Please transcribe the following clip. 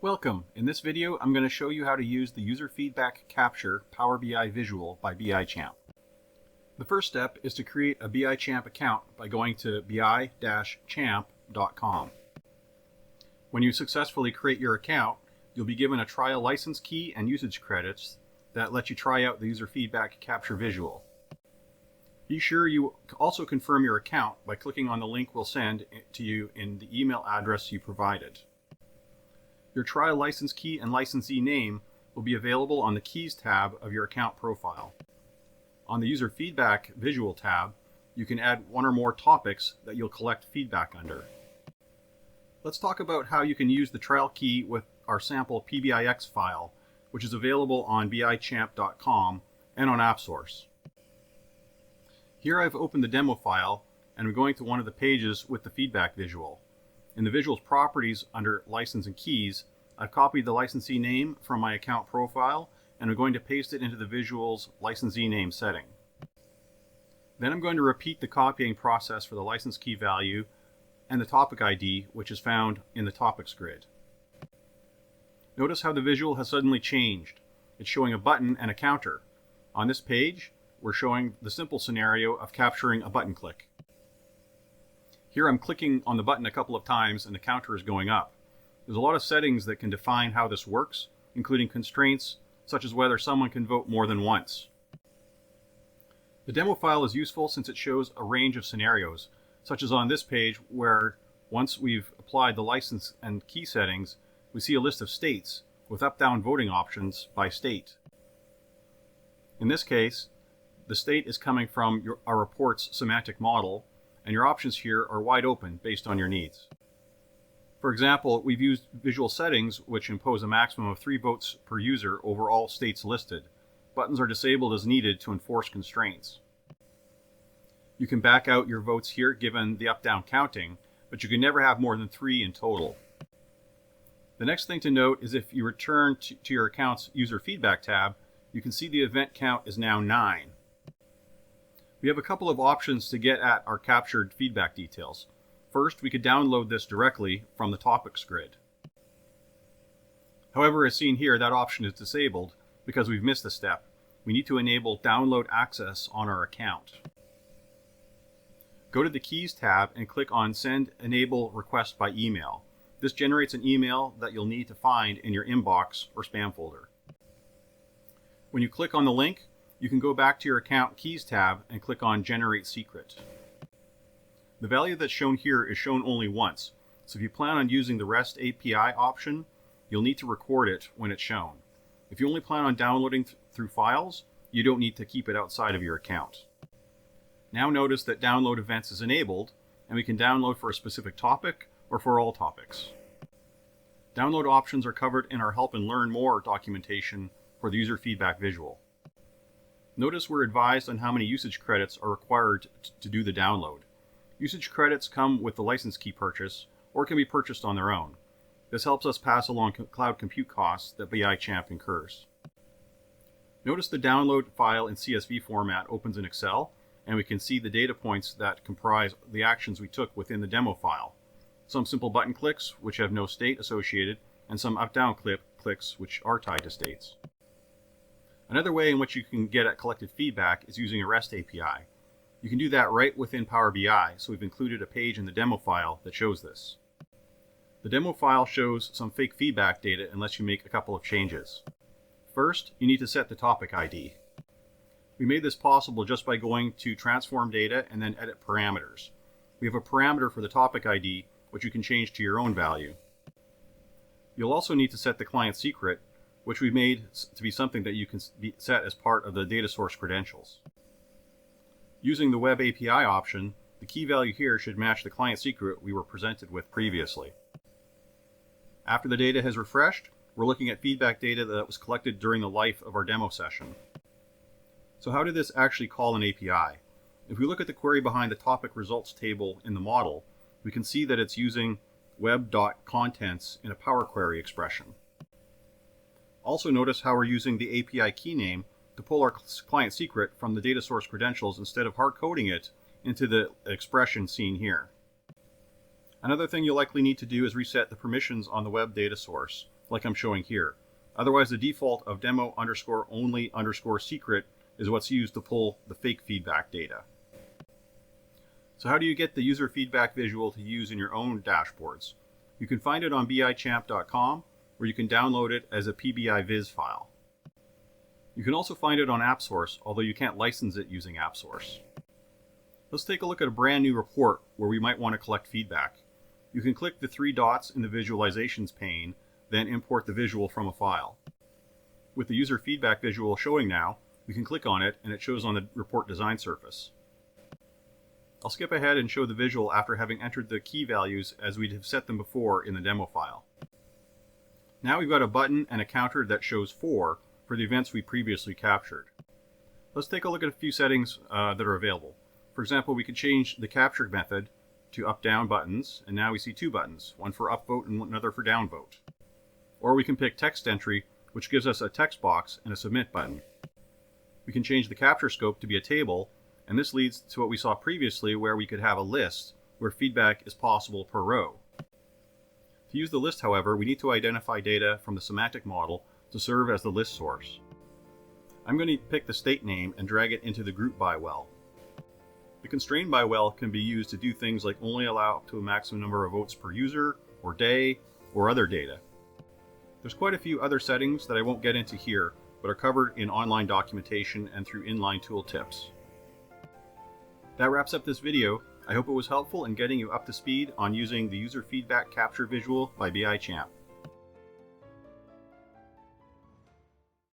Welcome. In this video, I'm going to show you how to use the User Feedback Capture Power BI Visual by BIChamp. The first step is to create a BIChamp account by going to bi-champ.com. When you successfully create your account, you'll be given a trial license key and usage credits that let you try out the User Feedback Capture Visual. Be sure you also confirm your account by clicking on the link we'll send to you in the email address you provided. Your trial license key and licensee name will be available on the Keys tab of your account profile. On the User Feedback Visual tab, you can add one or more topics that you'll collect feedback under. Let's talk about how you can use the trial key with our sample PBIX file, which is available on bichamp.com and on AppSource. Here I've opened the demo file and I'm going to one of the pages with the feedback visual. In the visual's properties under license and keys, I've copied the licensee name from my account profile and I'm going to paste it into the visual's licensee name setting. Then I'm going to repeat the copying process for the license key value and the topic ID, which is found in the topics grid. Notice how the visual has suddenly changed. It's showing a button and a counter. On this page, we're showing the simple scenario of capturing a button click. Here I'm clicking on the button a couple of times and the counter is going up. There's a lot of settings that can define how this works, including constraints such as whether someone can vote more than once. The demo file is useful since it shows a range of scenarios, such as on this page where once we've applied the license and key settings, we see a list of states with up-down voting options by state. In this case, the state is coming from our report's semantic model, and your options here are wide open based on your needs. For example, we've used visual settings which impose a maximum of 3 votes per user over all states listed. Buttons are disabled as needed to enforce constraints. You can back out your votes here given the up-down counting, but you can never have more than 3 in total. The next thing to note is if you return to your account's User Feedback tab, you can see the event count is now 9. We have a couple of options to get at our captured feedback details. First, we could download this directly from the topics grid. However, as seen here, that option is disabled because we've missed a step. We need to enable download access on our account. Go to the Keys tab and click on Send Enable Request by Email. This generates an email that you'll need to find in your inbox or spam folder. When you click on the link, you can go back to your Account Keys tab and click on Generate Secret. The value that's shown here is shown only once, so if you plan on using the REST API option, you'll need to record it when it's shown. If you only plan on downloading through files, you don't need to keep it outside of your account. Now notice that Download Events is enabled, and we can download for a specific topic or for all topics. Download options are covered in our Help and Learn More documentation for the User Feedback Visual. Notice we're advised on how many usage credits are required to do the download. Usage credits come with the license key purchase or can be purchased on their own. This helps us pass along cloud compute costs that BIChamp incurs. Notice the download file in CSV format opens in Excel, and we can see the data points that comprise the actions we took within the demo file. Some simple button clicks which have no state associated, and some up-down clicks which are tied to states. Another way in which you can get at collected feedback is using a REST API. You can do that right within Power BI, so we've included a page in the demo file that shows this. The demo file shows some fake feedback data and lets you make a couple of changes. First, you need to set the topic ID. We made this possible just by going to Transform Data and then Edit Parameters. We have a parameter for the topic ID, which you can change to your own value. You'll also need to set the client secret, which we've made to be something that you can set as part of the data source credentials. Using the Web API option, the key value here should match the client secret we were presented with previously. After the data has refreshed, we're looking at feedback data that was collected during the life of our demo session. So how did this actually call an API? If we look at the query behind the topic results table in the model, we can see that it's using web.contents in a Power Query expression. Also notice how we're using the API key name to pull our client secret from the data source credentials instead of hard coding it into the expression seen here. Another thing you'll likely need to do is reset the permissions on the web data source. like I'm showing here. Otherwise, the default of demo_only_secret is what's used to pull the fake feedback data. So how do you get the user feedback visual to use in your own dashboards? You can find it on bichamp.com, or you can download it as a PBI Viz file. You can also find it on AppSource, although you can't license it using AppSource. Let's take a look at a brand new report where we might want to collect feedback. You can click the 3 dots in the Visualizations pane, then import the visual from a file. With the user feedback visual showing now, we can click on it and it shows on the report design surface. I'll skip ahead and show the visual after having entered the key values as we'd have set them before in the demo file. Now we've got a button and a counter that shows 4 for the events we previously captured. Let's take a look at a few settings that are available. For example, we could change the capture method to up-down buttons, and now we see 2 buttons, one for upvote and another for downvote. Or we can pick text entry, which gives us a text box and a submit button. We can change the capture scope to be a table, and this leads to what we saw previously where we could have a list where feedback is possible per row. To use the list, however, we need to identify data from the semantic model to serve as the list source. I'm going to pick the state name and drag it into the group by well. The constrain by well can be used to do things like only allow up to a maximum number of votes per user, or day, or other data. There's quite a few other settings that I won't get into here, but are covered in online documentation and through inline tooltips. That wraps up this video. I hope it was helpful in getting you up to speed on using the user feedback capture visual by bichamp.